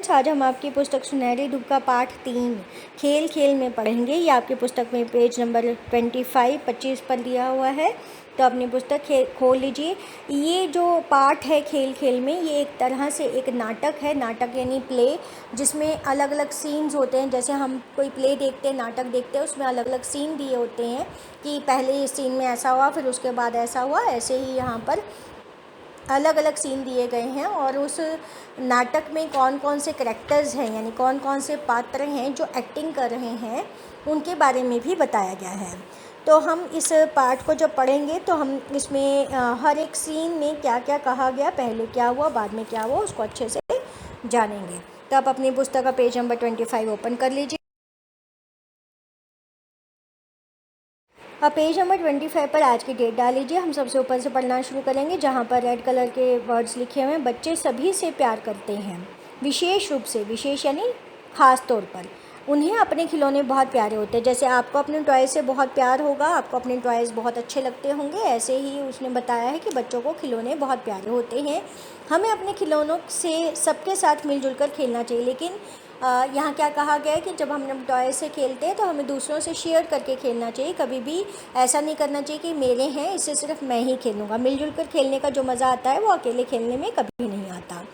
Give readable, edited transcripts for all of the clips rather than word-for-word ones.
आज हम आपकी पुस्तक सुनहरी धूप का पाठ 3 खेल खेल में पढ़ेंगे। ये आपकी पुस्तक में पेज नंबर 25 पर दिया हुआ है। तो अपनी पुस्तक खोल लीजिए। ये जो पाठ है खेल खेल में, ये एक तरह से एक नाटक है। नाटक यानी प्ले, जिसमें अलग अलग सीन्स होते हैं। जैसे हम कोई प्ले देखते हैं, नाटक देखते हैं, उसमें अलग अलग सीन दिए होते हैं कि पहले इस सीन में ऐसा हुआ, फिर उसके बाद ऐसा हुआ। ऐसे ही यहाँ पर अलग अलग सीन दिए गए हैं और उस नाटक में कौन कौन से करैक्टर्स हैं, यानी कौन कौन से पात्र हैं जो एक्टिंग कर रहे हैं, उनके बारे में भी बताया गया है। तो हम इस पाठ को जब पढ़ेंगे तो हम इसमें हर एक सीन में क्या क्या कहा गया, पहले क्या हुआ, बाद में क्या हुआ, उसको अच्छे से जानेंगे। तो आप अपनी पुस्तक का पेज नंबर 25 ओपन कर लीजिए। अब पेज नंबर 25 पर आज की डेट डाल लीजिए। हम सबसे ऊपर से पढ़ना शुरू करेंगे, जहाँ पर रेड कलर के वर्ड्स लिखे हुए हैं। बच्चे सभी से प्यार करते हैं, विशेष रूप से, विशेष यानी ख़ास तौर पर उन्हें अपने खिलौने बहुत प्यारे होते हैं। जैसे आपको अपने टॉयज़ से बहुत प्यार होगा, आपको अपने टॉयज़ बहुत अच्छे लगते होंगे, ऐसे ही उसने बताया है कि बच्चों को खिलौने बहुत प्यारे होते हैं। हमें अपने खिलौनों से सबके साथ मिलजुल कर खेलना चाहिए। लेकिन यहाँ क्या कहा गया है कि जब हम टॉय से खेलते हैं तो हमें दूसरों से शेयर करके खेलना चाहिए। कभी भी ऐसा नहीं करना चाहिए कि मेरे हैं, इससे सिर्फ मैं ही खेलूँगा। मिलजुल कर खेलने का जो मज़ा आता है वो अकेले खेलने में कभी नहीं आता।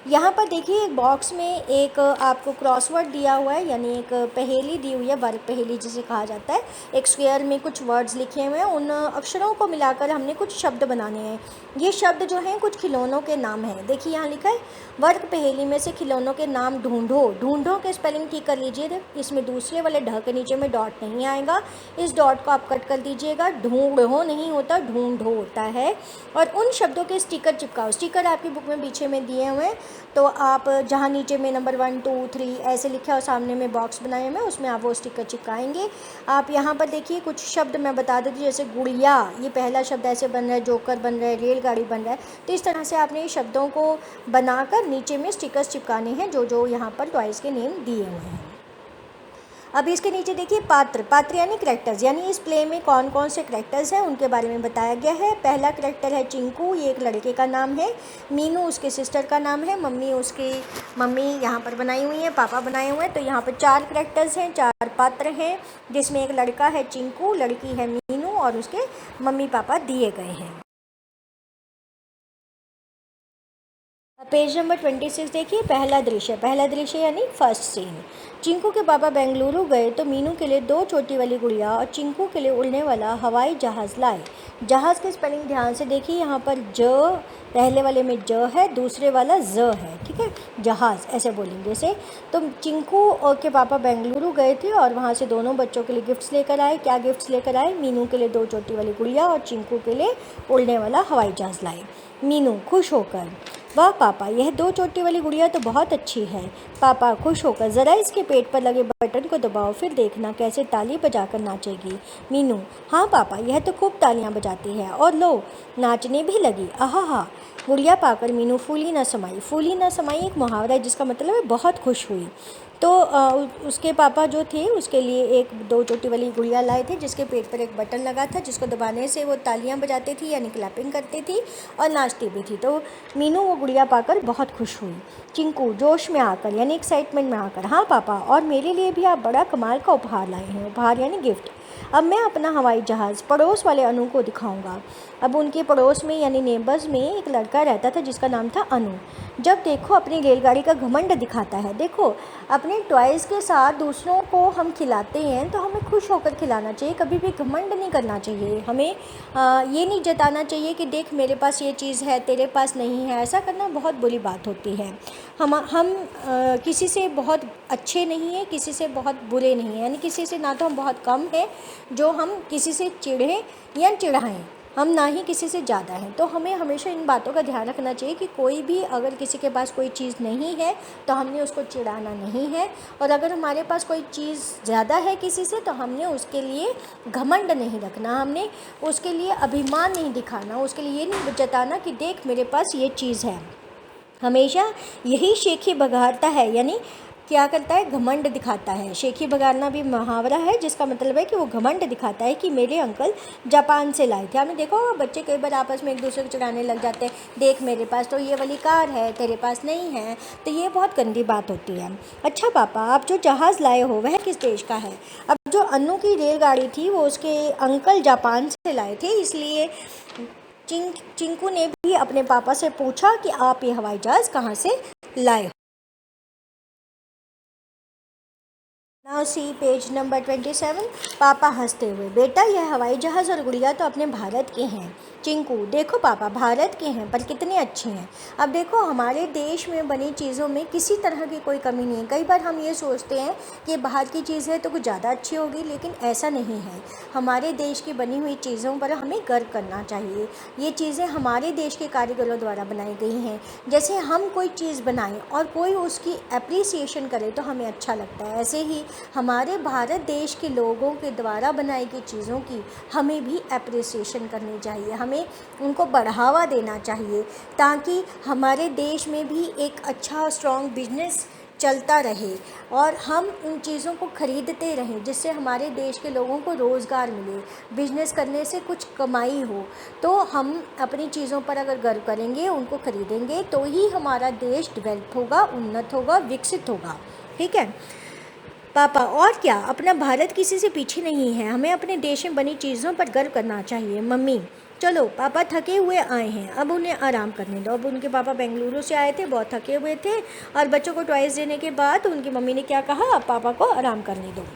यहाँ पर देखिए, एक बॉक्स में एक आपको क्रॉसवर्ड दिया हुआ है, यानी एक पहेली दी हुई है, वर्ग पहेली जिसे कहा जाता है। एक स्क्वायर में कुछ वर्ड्स लिखे हुए हैं, उन अक्षरों को मिलाकर हमने कुछ शब्द बनाने हैं। ये शब्द जो हैं कुछ खिलौनों के नाम हैं। देखिए यहाँ लिखा है, वर्ग पहेली में से खिलौनों के नाम ढूंढो। ढूंढो के स्पेलिंग ठीक कर लीजिए। इसमें दूसरे वाले ढ के नीचे में डॉट नहीं आएगा, इस डॉट को आप कट कर दीजिएगा। ढूंढो नहीं होता, ढूंढो होता है। और उन शब्दों के स्टिकर चिपकाओ। स्टिकर आपकी बुक में पीछे में दिए हुए हैं, तो आप जहाँ नीचे में नंबर 1 2 3 ऐसे लिखा और सामने में बॉक्स बनाए हुए हैं, उसमें आप वो स्टिकर चिपकाएंगे। आप यहाँ पर देखिए कुछ शब्द मैं बता देती हूँ, जैसे गुड़िया, ये पहला शब्द ऐसे बन रहा है, जोकर बन रहा है, रेलगाड़ी बन रहा है। तो इस तरह से आपने शब्दों को बनाकर नीचे में स्टिकर्स चिपकाने हैं, जो जो यहाँ पर टॉयज़ के नेम दिए हुए हैं। अब इसके नीचे देखिए पात्र। पात्र यानी करैक्टर्स, यानी इस प्ले में कौन कौन से करैक्टर्स हैं उनके बारे में बताया गया है। पहला करैक्टर है चिंकू, ये एक लड़के का नाम है। मीनू उसके सिस्टर का नाम है। मम्मी उसकी मम्मी यहाँ पर बनाई हुई है, पापा बनाए हुए हैं। तो यहाँ पर 4 करैक्टर्स हैं, 4 पात्र हैं, जिसमें एक लड़का है चिंकू, लड़की है मीनू और उसके मम्मी पापा दिए गए हैं। पेज नंबर 26 देखिए, पहला दृश्य। पहला दृश्य यानी फर्स्ट सीन। चिंकू के पापा बेंगलुरु गए तो मीनू के लिए 2 छोटी वाली गुड़िया और चिंकू के लिए उड़ने वाला हवाई जहाज़ लाए। जहाज़ की स्पेलिंग ध्यान से देखिए, यहाँ पर ज, पहले वाले में ज है, दूसरे वाला ज है, ठीक है। जहाज़ ऐसे बोलेंगे इसे। तो चिंकू और के पापा बेंगलुरु गए थे और वहाँ से दोनों बच्चों के लिए गिफ्ट्स लेकर आए। क्या गिफ्ट्स लेकर आए? मीनू के लिए 2 छोटी वाली गुड़िया और चिंकू के लिए उड़ने वाला हवाई जहाज़ लाए। मीनू खुश होकर, वाह पापा, यह 2 चोटी वाली गुड़िया तो बहुत अच्छी है। पापा खुश होकर, ज़रा इसके पेट पर लगे बटन को दबाओ, फिर देखना कैसे ताली बजाकर नाचेगी। मीनू, हाँ पापा, यह तो खूब तालियां बजाती है और लो नाचने भी लगी। आहा, गुड़िया पाकर मीनू फूली न समाई। फूली न समाई एक मुहावरा है जिसका मतलब है बहुत खुश हुई। तो उसके पापा जो थे उसके लिए 1-2 चोटी वाली गुड़िया लाए थे, जिसके पेट पर एक बटन लगा था, जिसको दबाने से वो तालियां बजाती थी यानी क्लैपिंग करती थी और नाचती भी थी। तो मीनू वो गुड़िया पाकर बहुत खुश हुई। चिंकू जोश में आकर यानी एक्साइटमेंट में आकर, हाँ पापा, और मेरे लिए भी आप बड़ा कमाल का उपहार लाए हैं। उपहार यानी गिफ्ट। अब मैं अपना हवाई जहाज़ पड़ोस वाले अनु को दिखाऊंगा। अब उनके पड़ोस में यानी नेबर्स में एक लड़का रहता था जिसका नाम था अनु। जब देखो अपनी रेलगाड़ी का घमंड दिखाता है। देखो, अपने टॉयज़ के साथ दूसरों को हम खिलाते हैं तो हमें खुश होकर खिलाना चाहिए, कभी भी घमंड नहीं करना चाहिए। हमें ये नहीं जताना चाहिए कि देख मेरे पास ये चीज़ है, तेरे पास नहीं है। ऐसा करना बहुत बुरी बात होती है। हम किसी से बहुत अच्छे नहीं हैं, किसी से बहुत बुरे नहीं हैं, यानी किसी से ना तो हम बहुत कम हैं जो हम किसी से चिढ़ें या चिढ़ाएं, हम ना ही किसी से ज़्यादा हैं। तो हमें हमेशा इन बातों का ध्यान रखना चाहिए कि कोई भी अगर किसी के पास कोई चीज़ नहीं है तो हमने उसको चिढ़ाना नहीं है, और अगर हमारे पास कोई चीज़ ज़्यादा है किसी से तो हमने उसके लिए घमंड नहीं रखना, हमने उसके लिए अभिमान नहीं दिखाना, उसके लिए ये नहीं जताना कि देख मेरे पास ये चीज़ है। हमेशा यही शेखी बघारता है, यानी क्या करता है, घमंड दिखाता है। शेखी बगाना भी मुहावरा है जिसका मतलब है कि वो घमंड दिखाता है कि मेरे अंकल जापान से लाए थे। आपने देखा होगा बच्चे कई बार आपस में एक दूसरे को चिढ़ाने लग जाते हैं, देख मेरे पास तो ये वाली कार है, तेरे पास नहीं है। तो ये बहुत गंदी बात होती है। अच्छा पापा, आप जो जहाज़ लाए हो वह किस देश का है? अब जो अन्नू की रेलगाड़ी थी वो उसके अंकल जापान से लाए थे, इसलिए चिंकू ने भी अपने पापा से पूछा कि आप ये हवाई जहाज़ कहाँ से लाए हो। Now see page number 27। पापा हंसते हुए, बेटा यह हवाई जहाज़ और गुड़िया तो अपने भारत के हैं। चिंकू, देखो पापा भारत के हैं पर कितने अच्छे हैं। अब देखो हमारे देश में बनी चीज़ों में किसी तरह की कोई कमी नहीं है। कई बार हम ये सोचते हैं कि बाहर की चीज़ है तो कुछ ज़्यादा अच्छी होगी, लेकिन ऐसा नहीं है। हमारे देश की बनी हुई चीज़ों पर हमें गर्व करना चाहिए। ये चीज़ें हमारे देश के कारीगरों द्वारा बनाई गई हैं। जैसे हम कोई चीज़ बनाएं और कोई उसकी एप्रिसिएशन करे तो हमें अच्छा लगता है, ऐसे ही हमारे भारत देश के लोगों के द्वारा बनाई गई चीज़ों की हमें भी एप्रिसिएशन करनी चाहिए, हमें उनको बढ़ावा देना चाहिए, ताकि हमारे देश में भी एक अच्छा स्ट्रॉन्ग बिजनेस चलता रहे और हम उन चीज़ों को ख़रीदते रहें, जिससे हमारे देश के लोगों को रोज़गार मिले, बिजनेस करने से कुछ कमाई हो। तो हम अपनी चीज़ों पर अगर गर्व करेंगे, उनको ख़रीदेंगे, तो ही हमारा देश डेवलप होगा, उन्नत होगा, विकसित होगा। ठीक है पापा, और क्या, अपना भारत किसी से पीछे नहीं है, हमें अपने देश में बनी चीज़ों पर गर्व करना चाहिए। मम्मी, चलो पापा थके हुए आए हैं, अब उन्हें आराम करने दो। अब उनके पापा बेंगलुरु से आए थे, बहुत थके हुए थे, और बच्चों को टॉयज़ देने के बाद उनकी मम्मी ने क्या कहा, अब पापा को आराम करने दो।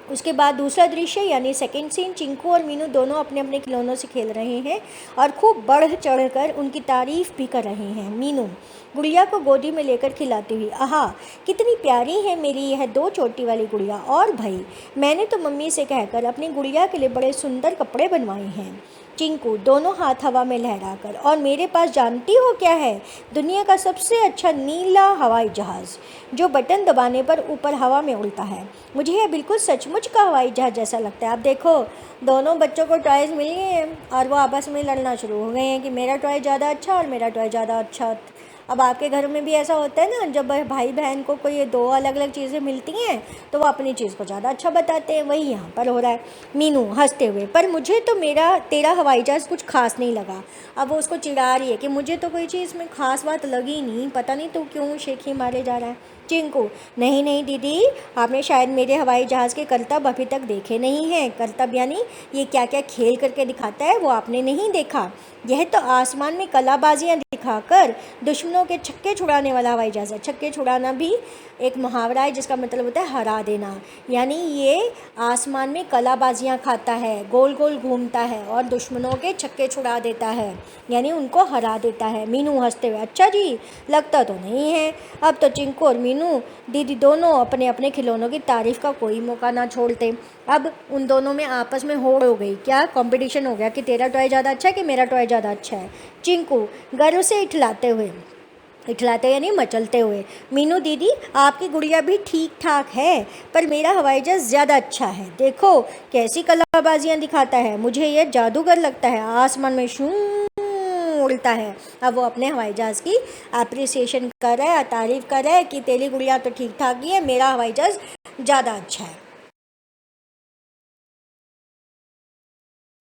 उसके बाद दूसरा दृश्य यानी सेकंड सीन, चिंकू और मीनू दोनों अपने अपने खिलौनों से खेल रहे हैं और खूब बढ़ चढ़ कर उनकी तारीफ़ भी कर रहे हैं। मीनू गुड़िया को गोदी में लेकर खिलाती हुई, आहा कितनी प्यारी है मेरी यह दो चोटी वाली गुड़िया। और भाई, मैंने तो मम्मी से कहकर अपनी गुड़िया के लिए बड़े सुंदर कपड़े बनवाए हैं। चिंकू दोनों हाथ हवा में लहराकर, और मेरे पास जानती हो क्या है, दुनिया का सबसे अच्छा नीला हवाई जहाज़ जो बटन दबाने पर ऊपर हवा में उड़ता है। मुझे यह बिल्कुल सचमुच का हवाई जहाज़ जैसा लगता है। आप देखो दोनों बच्चों को टॉयज़ मिल गए हैं और वो आपस में लड़ना शुरू हो गए हैं कि मेरा टॉय ज़्यादा अच्छा और मेरा टॉय ज़्यादा अच्छा। अब आपके घर में भी ऐसा होता है ना, जब भाई बहन को कोई दो अलग अलग चीज़ें मिलती हैं तो वो अपनी चीज़ को ज़्यादा अच्छा बताते हैं, वही यहाँ पर हो रहा है। मीनू हंसते हुए, पर मुझे तो तेरा हवाई जहाज़ कुछ खास नहीं लगा। अब वो उसको चिढ़ा रही है कि मुझे तो कोई चीज़ में खास बात लगी नहीं, पता नहीं तो क्यों शेखी मारे जा रहा है। चिंकू, नहीं नहीं दीदी, आपने शायद मेरे हवाई जहाज़ के करतब अभी तक देखे नहीं हैं। करतब यानी ये क्या क्या खेल करके दिखाता है वो आपने नहीं देखा। यह तो आसमान में कलाबाजियाँ दिखाकर दुश्मनों के छक्के छुड़ाने वाला हवाई जहाज़ है। छक्के छुड़ाना भी एक मुहावरा है जिसका मतलब होता है हरा देना, यानी ये आसमान में कलाबाजियाँ खाता है, गोल गोल घूमता है और दुश्मनों के छक्के छुड़ा देता है, यानी उनको हरा देता है। मीनू हंसते हुए, अच्छा जी, लगता तो नहीं है। अब तो चिंकू और मीनू दीदी दोनों अपने अपने खिलौनों की तारीफ़ का कोई मौका ना छोड़ते। अब उन दोनों में आपस में होड़ हो गई, क्या कंपटीशन हो गया कि तेरा टॉय ज़्यादा अच्छा है कि मेरा टॉय ज़्यादा अच्छा है। चिंकू गर्व से इठलाते यानी मचलते हुए, मीनू दीदी आपकी गुड़िया भी ठीक ठाक है, पर मेरा हवाई जहाज़ ज़्यादा अच्छा है। देखो कैसी कलाबाजियाँ दिखाता है, मुझे यह जादूगर लगता है, आसमान में शू उड़ता है। अब वो अपने हवाई जहाज़ की अप्रिसिएशन कर रहा है, तारीफ़ कर रहा है कि तेरी गुड़िया तो ठीक ठाक ही है, मेरा हवाई जहाज़ ज़्यादा अच्छा है।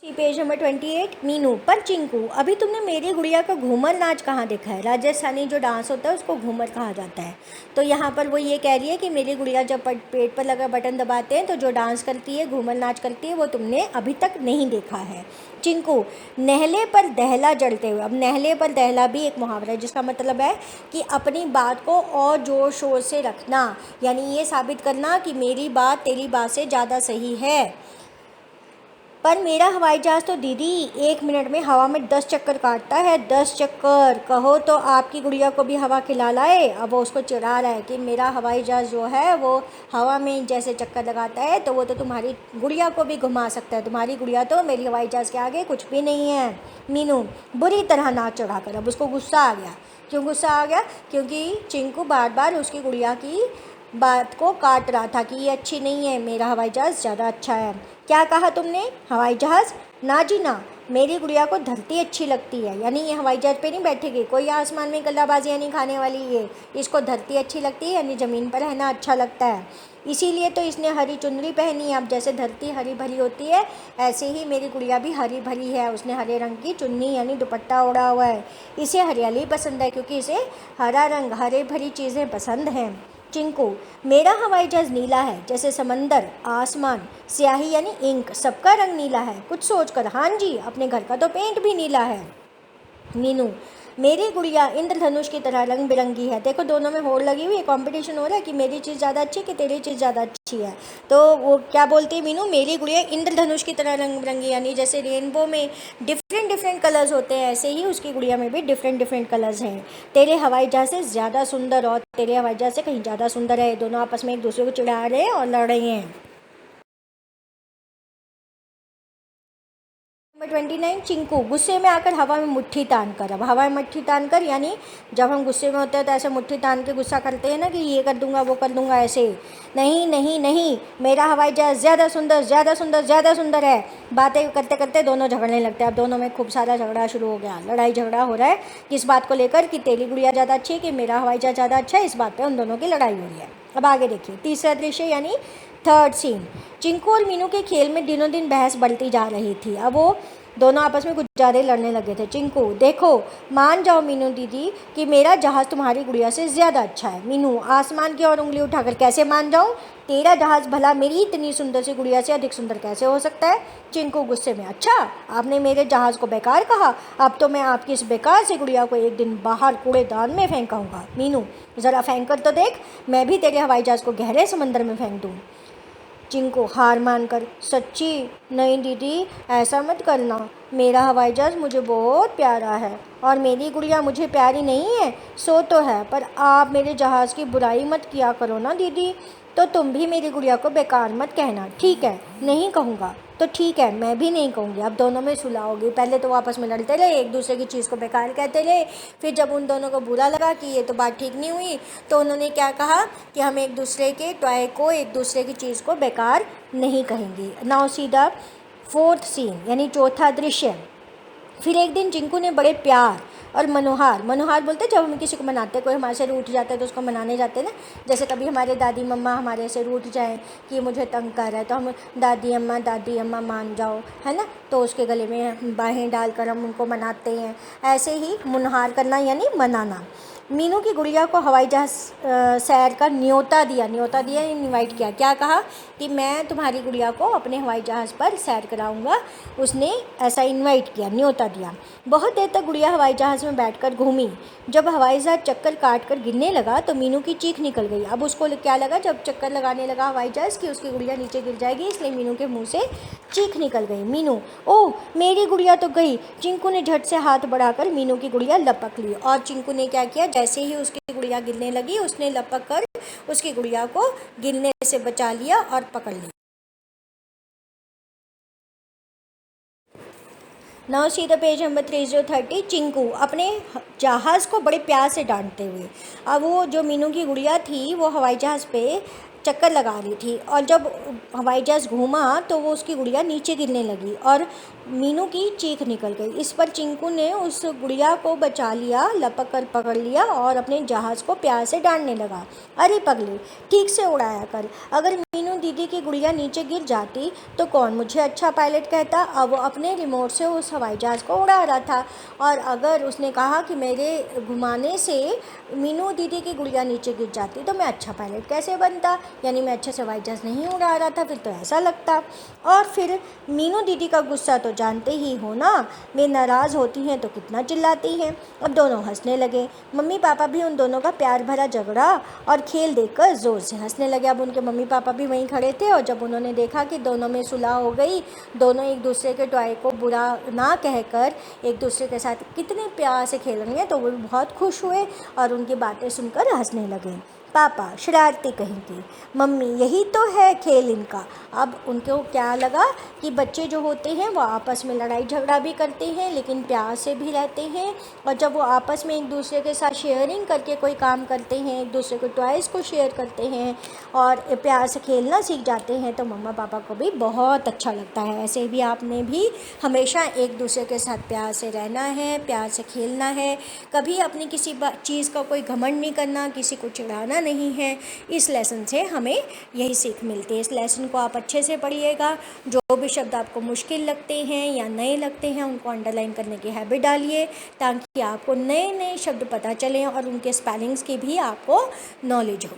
Page number 28। मीनू, पर चिंकू अभी तुमने मेरी गुड़िया का घूमर नाच कहाँ देखा है? राजस्थानी जो डांस होता है उसको घूमर कहा जाता है। तो यहाँ पर वो ये कह रही है कि मेरी गुड़िया जब पेट पर लगा बटन दबाते हैं तो जो डांस करती है, घूमर नाच करती है, वो तुमने अभी तक नहीं देखा है। चिंकू नहले पर दहला जड़ते हुए, अब नहले पर दहला भी एक मुहावरा है जिसका मतलब है कि अपनी बात को और ज़ोर शोर से रखना, यानी ये साबित करना कि मेरी बात तेरी बात से ज़्यादा सही है। पर मेरा हवाई जहाज़ तो दीदी 1 मिनट में हवा में 10 चक्कर काटता है, 10 चक्कर। कहो तो आपकी गुड़िया को भी हवा खिला लाए। अब वो उसको चिढ़ा रहा है कि मेरा हवाई जहाज़ जो है वो हवा में जैसे चक्कर लगाता है तो वो तो तुम्हारी गुड़िया को भी घुमा सकता है, तुम्हारी गुड़िया तो मेरी हवाई जहाज़ के आगे कुछ भी नहीं है। मीनू बुरी तरह नाच चढ़ाकर, अब उसको गुस्सा आ गया। क्यों गुस्सा आ गया? क्योंकि चिंकू बार बार उसकी गुड़िया की बात को काट रहा था कि ये अच्छी नहीं है, मेरा हवाई जहाज़ ज़्यादा अच्छा है। क्या कहा तुमने? हवाई जहाज़? ना जी ना, मेरी गुड़िया को धरती अच्छी लगती है, यानी ये हवाई जहाज पे नहीं बैठेगी, कोई आसमान में गल्लाबाजियाँ नहीं खाने वाली, ये इसको धरती अच्छी लगती है, यानी ज़मीन पर रहना अच्छा लगता है, इसीलिए तो इसने हरी चुनरी पहनी है। अब जैसे धरती हरी भरी होती है, ऐसे ही मेरी गुड़िया भी हरी भरी है, उसने हरे रंग की चुन्नी यानी दुपट्टा ओढ़ा हुआ है। इसे हरियाली पसंद है क्योंकि इसे हरा रंग, हरे भरी चीज़ें पसंद हैं। चिंकू, मेरा हवाई जहाज नीला है, जैसे समंदर, आसमान, स्याही यानी इंक, सबका रंग नीला है। कुछ सोचकर, हाँ जी, अपने घर का तो पेंट भी नीला है। मीनू, मेरी गुड़िया इंद्रधनुष की तरह रंग बिरंगी है। देखो दोनों में होड़ लगी हुई है, कंपटीशन हो रहा है कि मेरी चीज़ ज़्यादा अच्छी है कि तेरी चीज़ ज़्यादा अच्छी है। तो वो क्या बोलती है मीनू, मेरी गुड़िया इंद्रधनुष की तरह रंग बिरंगी, यानी जैसे रेनबो में डिफरेंट डिफरेंट कलर्स होते हैं, ऐसे ही उसकी गुड़िया में भी डिफरेंट डिफरेंट कलर्स हैं। तेरे हवाई जहाज से ज़्यादा सुंदर और तेरे हवाई जहाज से कहीं ज़्यादा सुंदर है। दोनों आपस में एक दूसरे को चिढ़ा रहे हैं और लड़ रहे हैं। नंबर 29, चिंकू, गुस्से में आकर हवा में मुट्ठी तान कर। अब हवा में मुट्ठी तान कर यानी जब हम गुस्से में होते हैं तो ऐसे मुट्ठी तान के गुस्सा करते हैं ना कि ये कर दूंगा वो कर दूंगा, ऐसे। नहीं नहीं नहीं, मेरा हवाई जहाज ज़्यादा सुंदर ज़्यादा सुंदर ज़्यादा सुंदर है। बातें करते करते दोनों झगड़ने लगते हैं। अब दोनों में खूब सारा झगड़ा शुरू हो गया, लड़ाई झगड़ा हो रहा है किस बात को लेकर, कि तेरी गुड़िया ज़्यादा अच्छी है कि मेरा हवाई जहाज ज़्यादा अच्छा है, इस बात पर उन दोनों की लड़ाई हो रही है। अब आगे देखिए तीसरा दृश्य यानी थर्ड सीन। चिंकू और मीनू के खेल में दिनों दिन बहस बढ़ती जा रही थी। अब वो दोनों आपस में कुछ ज़्यादा लड़ने लगे थे। चिंकू, देखो मान जाओ मीनू दीदी कि मेरा जहाज़ तुम्हारी गुड़िया से ज़्यादा अच्छा है। मीनू आसमान की ओर उंगली उठाकर, कैसे मान जाऊँ, तेरा जहाज़ भला मेरी इतनी सुंदर सी गुड़िया से अधिक सुंदर कैसे हो सकता है। चिंकू गुस्से में, अच्छा आपने मेरे जहाज़ को बेकार कहा, अब तो मैं आपकी इस बेकार से गुड़िया को एक दिन बाहर कूड़ेदान में फेंकाऊंगा। मीनू, ज़रा फेंक कर तो देख, मैं भी तेरे हवाई जहाज़ को गहरे समंदर में फेंक दूँ। चिंकू हार मानकर, सच्ची नहीं दीदी, ऐसा मत करना, मेरा हवाई जहाज़ मुझे बहुत प्यारा है और मेरी गुड़िया मुझे प्यारी नहीं है, सो तो है, पर आप मेरे जहाज़ की बुराई मत किया करो ना दीदी। तो तुम भी मेरी गुड़िया को बेकार मत कहना, ठीक है, नहीं कहूँगा। तो ठीक है, मैं भी नहीं कहूँगी। अब दोनों में सुलह होगी। पहले तो वो आपस में लड़ते रहे, एक दूसरे की चीज़ को बेकार कहते रहे, फिर जब उन दोनों को बुरा लगा कि ये तो बात ठीक नहीं हुई, तो उन्होंने क्या कहा कि हम एक दूसरे के टॉय को, एक दूसरे की चीज़ को बेकार नहीं कहेंगे। Now see the fourth scene यानी चौथा दृश्य। फिर एक दिन चिंकू ने बड़े प्यार और मनोहार बोलते हैं जब हम किसी को मनाते हैं, कोई हमारे से रूठ जाता है तो उसको मनाने जाते हैं ना, जैसे कभी हमारे दादी मम्मा हमारे से रूठ जाए कि मुझे तंग कर रहा है, तो हम दादी अम्मा मान जाओ, है ना, तो उसके गले में बाहें डालकर हम उनको मनाते हैं। ऐसे ही मुनहार करना यानी मनाना। मीनू की गुड़िया को हवाई जहाज़ सैर का न्योता दिया इनवाइट किया। क्या कहा कि मैं तुम्हारी गुड़िया को अपने हवाई जहाज़ पर सैर कराऊंगा, उसने ऐसा इनवाइट किया, न्योता दिया। बहुत देर तक गुड़िया हवाई जहाज़ में बैठकर घूमी। जब हवाई जहाज़ चक्कर काट कर गिरने लगा तो मीनू की चीख निकल गई। अब उसको क्या लगा, जब चक्कर लगाने लगा हवाई जहाज़ की उसकी गुड़िया नीचे गिर जाएगी, इसलिए मीनू के मुँह से चीख निकल गई। मीनू, ओह मेरी गुड़िया तो गई। चिंकू ने झट से हाथ बढ़ाकर मीनू की गुड़िया लपक ली और चिंकू ने क्या किया, जैसे ही उसकी गुड़िया गिरने लगी उसने लपक कर उसकी गुड़िया को गिरने से बचा लिया और पकड़ लिया। Now see the page number 3030। Chinku अपने जहाज़ को बड़े प्यार से डांटते हुए। अब वो जो मीनू की गुड़िया थी वो हवाई जहाज़ पे चक्कर लगा रही थी और जब हवाई जहाज़ घूमा तो वो उसकी गुड़िया नीचे गिरने लगी और मीनू की चीख निकल गई। इस पर चिंकू ने उस गुड़िया को बचा लिया, लपक कर पकड़ लिया और अपने जहाज़ को प्यार से डांटने लगा। अरे पगली, ठीक से उड़ाया कर, अगर मीनू दीदी की गुड़िया नीचे गिर जाती तो कौन मुझे अच्छा पायलट कहता। अब वो अपने रिमोट से उस हवाई जहाज़ को उड़ा रहा था और अगर उसने कहा कि मेरे घुमाने से मीनू दीदी की गुड़िया नीचे गिर जाती तो मैं अच्छा पायलट कैसे बनता, यानी मैं अच्छे से हवाई जहाज़ नहीं उड़ा रहा था, फिर तो ऐसा लगता। और फिर मीनू दीदी का गुस्सा तो जानते ही हो ना, वे नाराज़ होती हैं तो कितना चिल्लाती हैं। अब दोनों हंसने लगे। मम्मी पापा भी उन दोनों का प्यार भरा झगड़ा और खेल देखकर ज़ोर से हंसने लगे। अब उनके मम्मी पापा भी वहीं खड़े थे और जब उन्होंने देखा कि दोनों में सुलह हो गई, दोनों एक दूसरे के टॉय को बुरा ना कहकर एक दूसरे के साथ कितने प्यार से खेल रही हैं, तो वो भी बहुत खुश हुए और उनकी बातें सुनकर हंसने लगे। पापा शरारती कहीं की, मम्मी यही तो है खेल इनका। अब उनको क्या लगा कि बच्चे जो होते हैं वो आपस में लड़ाई झगड़ा भी करते हैं लेकिन प्यार से भी रहते हैं, और जब वो आपस में एक दूसरे के साथ शेयरिंग करके कोई काम करते हैं, एक दूसरे को टॉयज़ को शेयर करते हैं और प्यार से खेलना सीख जाते हैं, तो मम्मा पापा को भी बहुत अच्छा लगता है। ऐसे भी आपने भी हमेशा एक दूसरे के साथ प्यार से रहना है, प्यार से खेलना है, कभी अपनी किसी चीज़ का कोई घमंड नहीं करना, किसी को चिढ़ाना नहीं है। इस लेसन से हमें यही सीख मिलती है। इस लेसन को आप अच्छे से पढ़िएगा। जो भी शब्द आपको मुश्किल लगते हैं या नए लगते हैं उनको अंडरलाइन करने की हैबिट डालिए, ताकि आपको नए नए शब्द पता चलें और उनके स्पेलिंग्स की भी आपको नॉलेज हो।